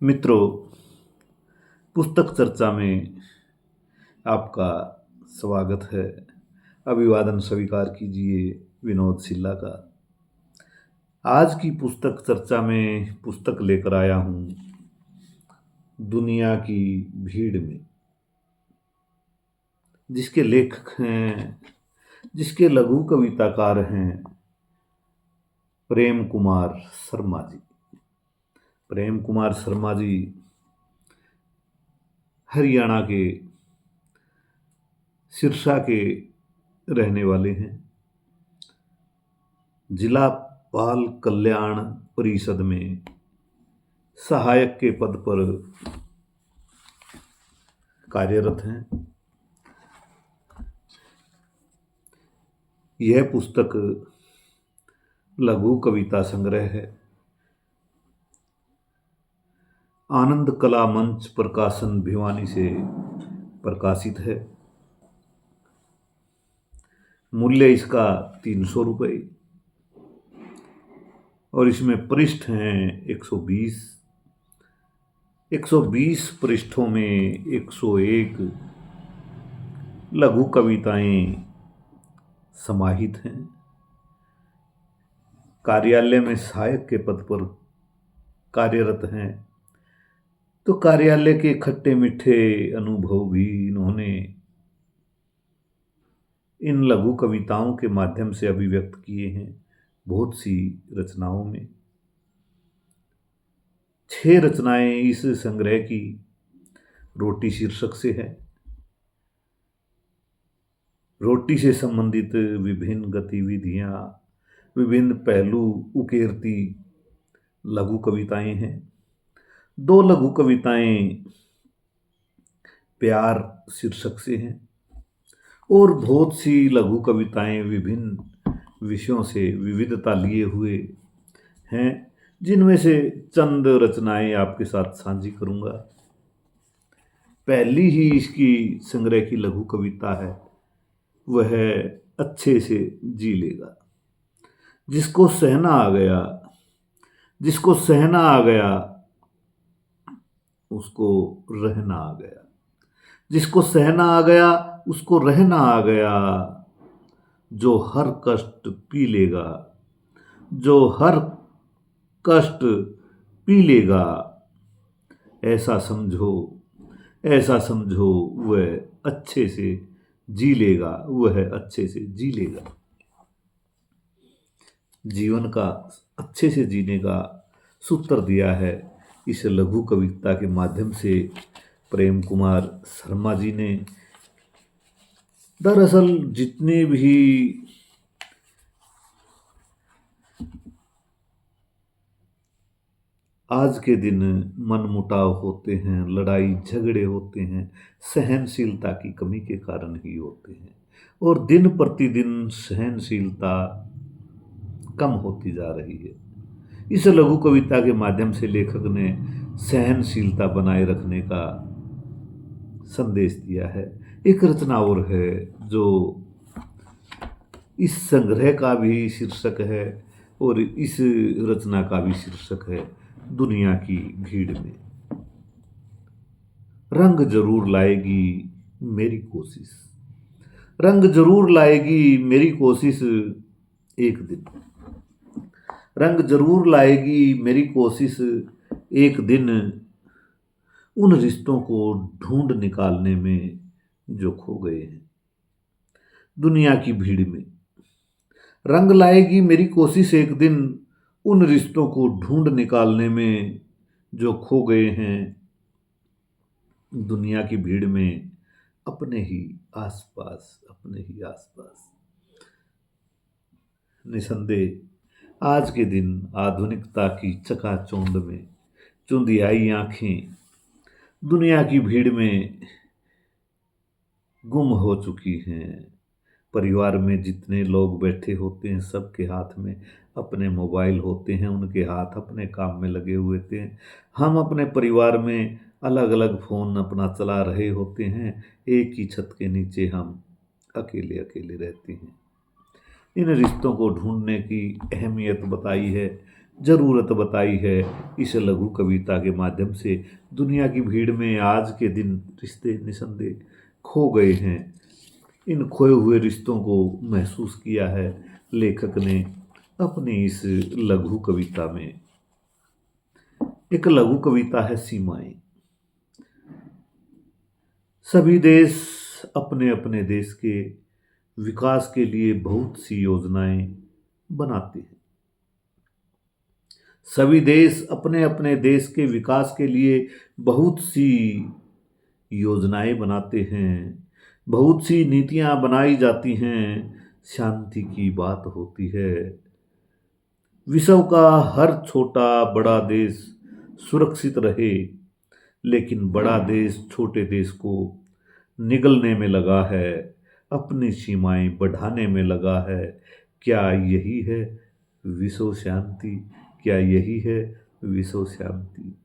मित्रों, पुस्तक चर्चा में आपका स्वागत है। अभिवादन स्वीकार कीजिए विनोद सिल्ला का। आज की पुस्तक चर्चा में पुस्तक लेकर आया हूँ दुनिया की भीड़ में, जिसके लेखक हैं, जिसके लघु कविताकार हैं प्रेम कुमार शर्मा जी। प्रेम कुमार शर्मा जी हरियाणा के सिरसा के रहने वाले हैं। जिला बाल कल्याण परिषद में सहायक के पद पर कार्यरत हैं। यह पुस्तक लघु कविता संग्रह है। आनंद कला मंच प्रकाशन भिवानी से प्रकाशित है। मूल्य इसका 300 रुपये और इसमें पृष्ठ हैं 120। 120 पृष्ठों में 101 लघु कविताएं समाहित हैं। कार्यालय में सहायक के पद पर कार्यरत हैं, तो कार्यालय के खट्टे मीठे अनुभव भी इन्होंने इन लघु कविताओं के माध्यम से अभिव्यक्त किए हैं बहुत सी रचनाओं में। 6 रचनाएं इस संग्रह की रोटी शीर्षक से है। रोटी से संबंधित विभिन्न गतिविधियां, विभिन्न पहलू उकेरती लघु कविताएं हैं। 2 लघु कविताएं प्यार शीर्षक से हैं और बहुत सी लघु कविताएं विभिन्न विषयों से विविधता लिए हुए हैं, जिनमें से चंद रचनाएं आपके साथ साझी करूंगा। पहली ही इसकी संग्रह की लघु कविता है, वह अच्छे से जी लेगा। जिसको सहना आ गया, जिसको सहना आ गया, उसको रहना आ गया। जिसको सहना आ गया, उसको रहना आ गया। जो हर कष्ट पी लेगा, जो हर कष्ट पी लेगा, ऐसा समझो, ऐसा समझो, वह अच्छे से जी लेगा, वह अच्छे से जी लेगा। जीवन का अच्छे से जीने का सूत्र दिया है इस लघु कविता के माध्यम से प्रेम कुमार शर्मा जी ने। दरअसल जितने भी आज के दिन मनमुटाव होते हैं, लड़ाई झगड़े होते हैं, सहनशीलता की कमी के कारण ही होते हैं, और दिन प्रतिदिन सहनशीलता कम होती जा रही है। इस लघु कविता के माध्यम से लेखक ने सहनशीलता बनाए रखने का संदेश दिया है। एक रचना और है जो इस संग्रह का भी शीर्षक है और इस रचना का भी शीर्षक है दुनिया की भीड़ में। रंग जरूर लाएगी मेरी कोशिश, रंग जरूर लाएगी मेरी कोशिश एक दिन। रंग जरूर लाएगी मेरी कोशिश एक दिन, उन रिश्तों को ढूंढ निकालने में जो खो गए हैं दुनिया की भीड़ में। रंग लाएगी मेरी कोशिश एक दिन, उन रिश्तों को ढूंढ निकालने में जो खो गए हैं दुनिया की भीड़ में, अपने ही आसपास, अपने ही आसपास। निसंदेह आज के दिन आधुनिकता की चकाचौंध में चुंधियाई आंखें दुनिया की भीड़ में गुम हो चुकी हैं। परिवार में जितने लोग बैठे होते हैं, सबके हाथ में अपने मोबाइल होते हैं, उनके हाथ अपने काम में लगे हुए थे। हम अपने परिवार में अलग अलग फ़ोन अपना चला रहे होते हैं, एक ही छत के नीचे हम अकेले अकेले रहते हैं। इन रिश्तों को ढूंढने की अहमियत बताई है ज़रूरत बताई है। इस लघु कविता के माध्यम से दुनिया की भीड़ में आज के दिन रिश्ते निसंदेह खो गए हैं। इन खोए हुए रिश्तों को महसूस किया है लेखक ने अपनी इस लघु कविता में। एक लघु कविता है सीमाएं। सभी देश अपने अपने देश के विकास के लिए बहुत सी योजनाएं बनाते हैं। सभी देश अपने अपने देश के विकास के लिए बहुत सी योजनाएं बनाते हैं, बहुत सी नीतियां बनाई जाती हैं। शांति की बात होती है। विश्व का हर छोटा बड़ा देश सुरक्षित रहे, लेकिन बड़ा देश छोटे देश को निगलने में लगा है, अपनी सीमाएं बढ़ाने में लगा है। क्या यही है विश्व शांति? क्या यही है विश्व शांति?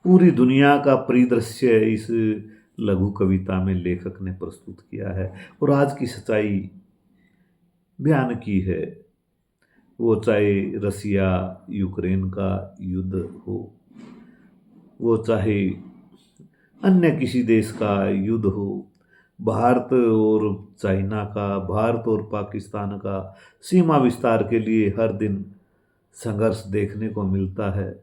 पूरी दुनिया का परिदृश्य इस लघु कविता में लेखक ने प्रस्तुत किया है और आज की सच्चाई बयान की है। वो चाहे रसिया यूक्रेन का युद्ध हो, वो चाहे अन्य किसी देश का युद्ध हो, भारत और चाइना का, भारत और पाकिस्तान का सीमा विस्तार के लिए हर दिन संघर्ष देखने को मिलता है।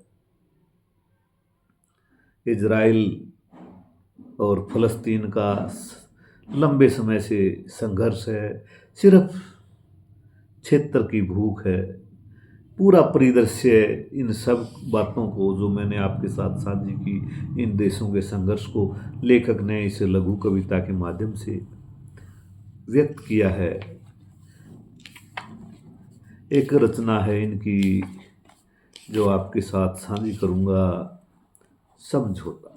इजराइल और फलस्तीन का लंबे समय से संघर्ष है। सिर्फ क्षेत्र की भूख है। पूरा परिदृश्य इन सब बातों को जो मैंने आपके साथ साझी की, इन देशों के संघर्ष को लेखक ने इस लघु कविता के माध्यम से व्यक्त किया है। एक रचना है इनकी जो आपके साथ साझी करूंगा, समझौता।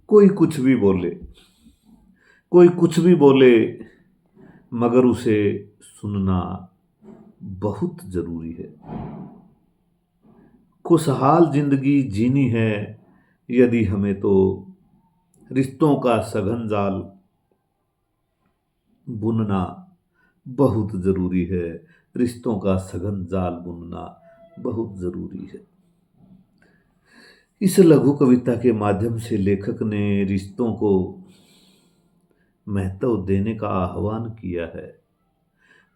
कोई कुछ भी बोले, कोई कुछ भी बोले, मगर उसे सुनना बहुत जरूरी है। खुशहाल जिंदगी जीनी है यदि हमें, तो रिश्तों का सघन जाल बुनना बहुत जरूरी है। रिश्तों का सघन जाल बुनना बहुत जरूरी है। इस लघु कविता के माध्यम से लेखक ने रिश्तों को महत्व देने का आह्वान किया है।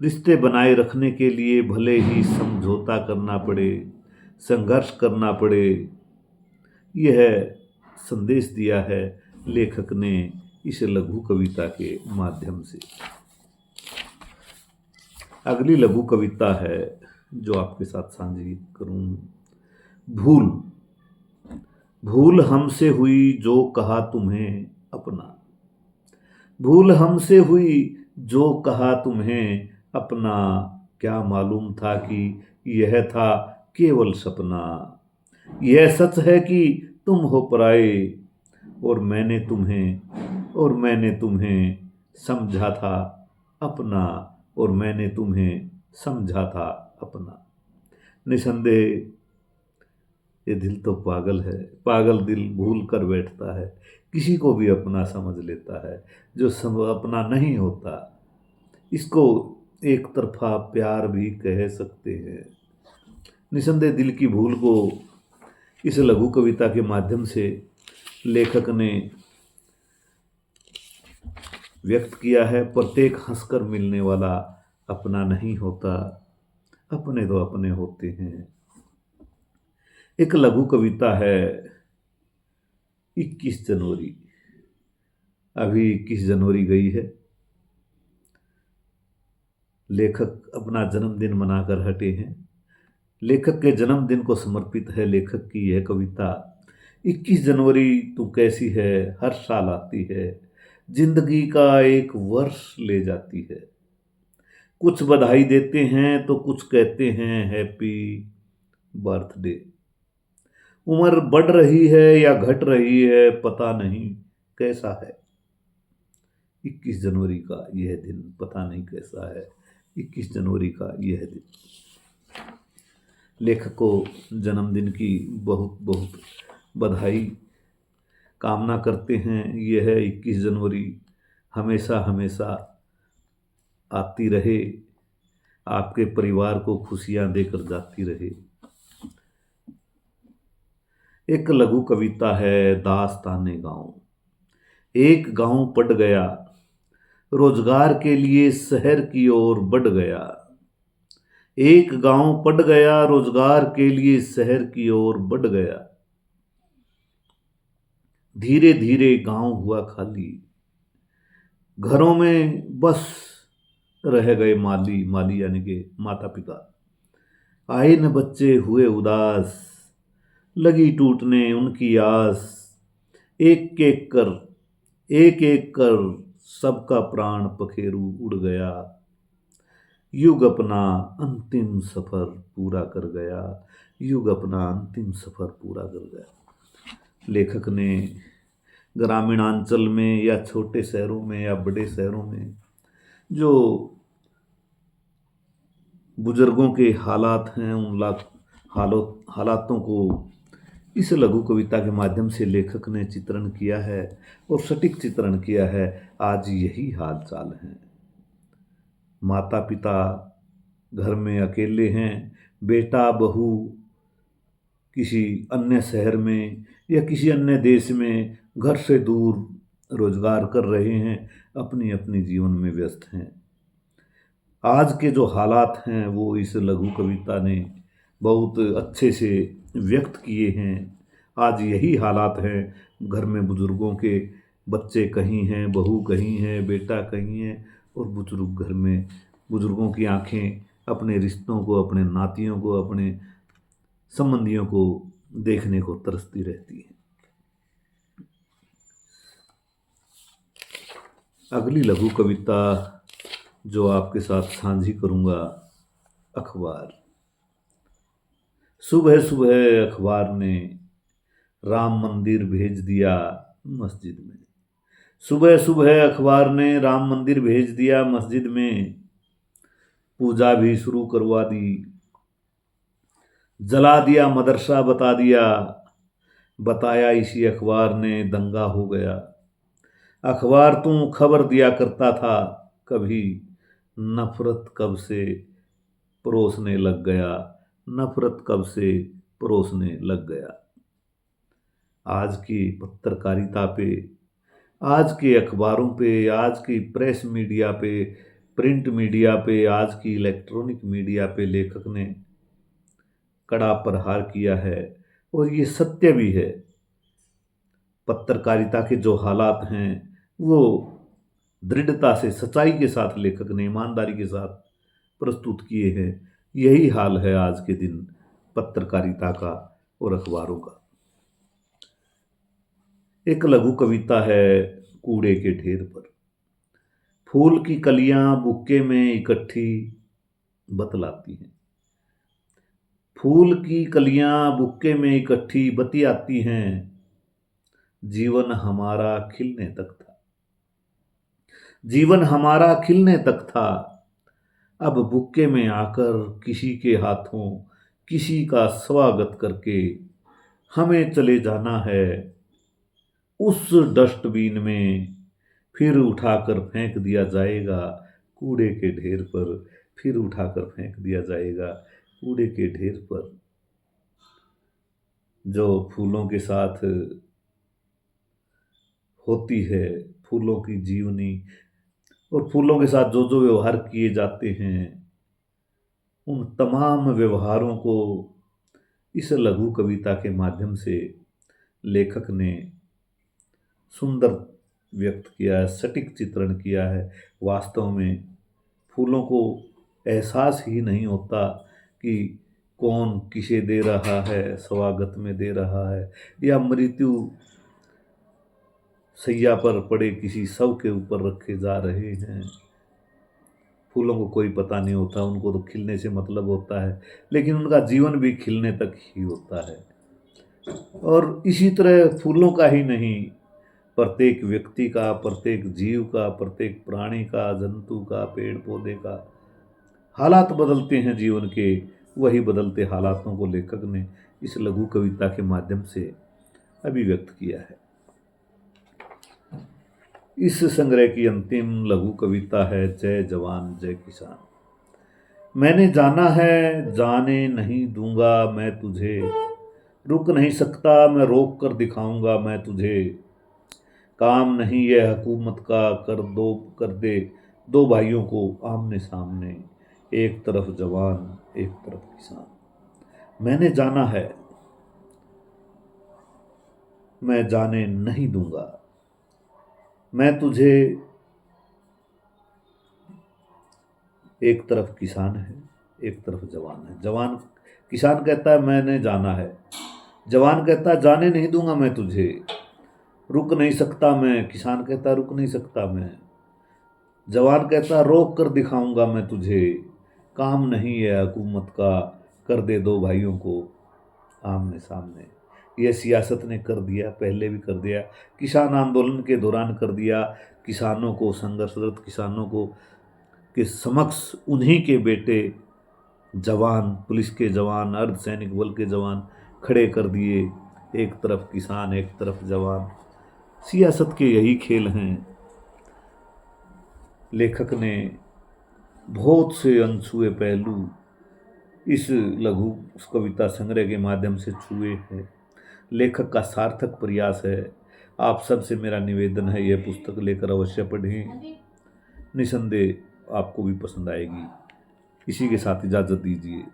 रिश्ते बनाए रखने के लिए भले ही समझौता करना पड़े, संघर्ष करना पड़े, यह संदेश दिया है लेखक ने इस लघु कविता के माध्यम से। अगली लघु कविता है जो आपके साथ साझी करूं, भूल। भूल हमसे हुई जो कहा तुम्हें अपना, भूल हमसे हुई जो कहा तुम्हें अपना, क्या मालूम था कि यह था केवल सपना। यह सच है कि तुम हो पराए, और मैंने तुम्हें समझा था अपना, और मैंने तुम्हें समझा था अपना। निसंदेह ये दिल तो पागल है, पागल दिल भूल कर बैठता है, किसी को भी अपना समझ लेता है। जो अपना नहीं होता, इसको एक तरफा प्यार भी कह सकते हैं। निसंदेह दिल की भूल को इस लघु कविता के माध्यम से लेखक ने व्यक्त किया है। प्रत्येक हंसकर मिलने वाला अपना नहीं होता, अपने तो अपने होते हैं। एक लघु कविता है 21 जनवरी। अभी 21 जनवरी गई है। लेखक अपना जन्मदिन मनाकर हटे हैं। लेखक के जन्मदिन को समर्पित है लेखक की यह कविता। 21 जनवरी तू कैसी है, हर साल आती है, जिंदगी का एक वर्ष ले जाती है। कुछ बधाई देते हैं तो कुछ कहते हैं हैप्पी बर्थडे। उम्र बढ़ रही है या घट रही है, पता नहीं कैसा है 21 जनवरी का यह दिन, पता नहीं कैसा है 21 जनवरी का यह दिन। लेखक को जन्मदिन की बहुत बहुत बधाई कामना करते हैं। यह 21 जनवरी हमेशा हमेशा आती रहे, आपके परिवार को खुशियां देकर जाती रहे। एक लघु कविता है दास्ताने गांव। एक गांव पड़ गया, रोजगार के लिए शहर की ओर बढ़ गया। एक गांव पड़ गया, रोजगार के लिए शहर की ओर बढ़ गया। धीरे धीरे गांव हुआ खाली, घरों में बस रह गए माली। माली यानी के माता पिता। आए न बच्चे हुए उदास, लगी टूटने उनकी आस। एक एक कर सबका प्राण पखेरु उड़ गया। युग अपना अंतिम सफर पूरा कर गया। युग अपना अंतिम सफर पूरा कर गया। लेखक ने ग्रामीणांचल में या छोटे शहरों में या बड़े शहरों में जो बुजुर्गों के हालात हैं, उन हालातों को इस लघु कविता के माध्यम से लेखक ने चित्रण किया है और सटीक चित्रण किया है। आज यही हाल चाल है। माता पिता घर में अकेले हैं, बेटा बहू किसी अन्य शहर में या किसी अन्य देश में घर से दूर रोजगार कर रहे हैं, अपनी अपनी जीवन में व्यस्त हैं। आज के जो हालात हैं वो इस लघु कविता ने बहुत अच्छे से व्यक्त किए हैं। आज यही हालात हैं, घर में बुजुर्गों के बच्चे कहीं हैं, बहू कहीं है, बेटा कहीं है और बुजुर्ग घर में बुजुर्गों की आंखें अपने रिश्तों को, अपने नातियों को, अपने संबंधियों को देखने को तरसती रहती हैं। अगली लघु कविता जो आपके साथ साझी करूंगा, अखबार। सुबह सुबह अखबार ने राम मंदिर भेज दिया मस्जिद में। सुबह सुबह अखबार ने राम मंदिर भेज दिया मस्जिद में। पूजा भी शुरू करवा दी, जला दिया मदरसा बता दिया। बताया इसी अखबार ने दंगा हो गया। अखबार तू खबर दिया करता था, कभी नफरत कब से परोसने लग गया। नफरत कब से परोसने लग गया। आज की पत्रकारिता पे, आज के अखबारों पे, आज की प्रेस मीडिया पे, प्रिंट मीडिया पे, आज की इलेक्ट्रॉनिक मीडिया पे लेखक ने कड़ा प्रहार किया है और ये सत्य भी है। पत्रकारिता के जो हालात हैं वो दृढ़ता से, सच्चाई के साथ लेखक ने ईमानदारी के साथ प्रस्तुत किए हैं। यही हाल है आज के दिन पत्रकारिता का और अखबारों का। एक लघु कविता है कूड़े के ढेर पर। फूल की कलियां बुक्के में इकट्ठी बतलाती हैं। फूल की कलियां बुक्के में इकट्ठी बतियाती हैं। जीवन हमारा खिलने तक था। जीवन हमारा खिलने तक था। अब बुक्के में आकर किसी के हाथों किसी का स्वागत करके हमें चले जाना है। उस डस्टबिन में फिर उठाकर फेंक दिया जाएगा। कूड़े के ढेर पर फिर उठाकर फेंक दिया जाएगा। कूड़े के ढेर पर। जो फूलों के साथ होती है, फूलों की जीवनी और फूलों के साथ जो जो व्यवहार किए जाते हैं, उन तमाम व्यवहारों को इस लघु कविता के माध्यम से लेखक ने सुंदर व्यक्त किया है, सटीक चित्रण किया है। वास्तव में फूलों को एहसास ही नहीं होता कि कौन किसे दे रहा है, स्वागत में दे रहा है या मृत्यु सैया पर पड़े किसी शव के ऊपर रखे जा रहे हैं। फूलों को कोई पता नहीं होता, उनको तो खिलने से मतलब होता है, लेकिन उनका जीवन भी खिलने तक ही होता है। और इसी तरह फूलों का ही नहीं, प्रत्येक व्यक्ति का, प्रत्येक जीव का, प्रत्येक प्राणी का, जंतु का, पेड़ पौधे का हालात बदलते हैं जीवन के। वही बदलते हालातों को लेखक ने इस लघु कविता के माध्यम से अभिव्यक्त किया है। इस संग्रह की अंतिम लघु कविता है जय जवान जय किसान। मैंने जाना है जाने नहीं दूंगा मैं तुझे, रुक नहीं सकता मैं रोक कर दिखाऊंगा मैं तुझे, काम नहीं है हुकूमत का कर दे दो भाइयों को आमने सामने, एक तरफ जवान एक तरफ किसान। मैंने जाना है मैं जाने नहीं दूंगा मैं तुझे, एक तरफ किसान है एक तरफ जवान है। जवान किसान कहता है मैंने जाना है, जवान कहता है जाने नहीं दूंगा मैं तुझे, रुक नहीं सकता मैं, किसान कहता रुक नहीं सकता मैं, जवान कहता रोक कर दिखाऊंगा मैं तुझे, काम नहीं है हुकूमत का कर दे दो भाइयों को आमने सामने। यह सियासत ने कर दिया, पहले भी कर दिया, किसान आंदोलन के दौरान कर दिया। किसानों को, संघर्षरत किसानों को के समक्ष उन्हीं के बेटे जवान, पुलिस के जवान, अर्धसैनिक बल के जवान खड़े कर दिए, एक तरफ किसान एक तरफ जवान। सियासत के यही खेल हैं। लेखक ने बहुत से अनछुए पहलू इस लघु कविता संग्रह के माध्यम से छुए हैं। लेखक का सार्थक प्रयास है। आप सबसे मेरा निवेदन है यह पुस्तक लेकर अवश्य पढ़ें, निसंदेह आपको भी पसंद आएगी। इसी के साथ इजाज़त दीजिए।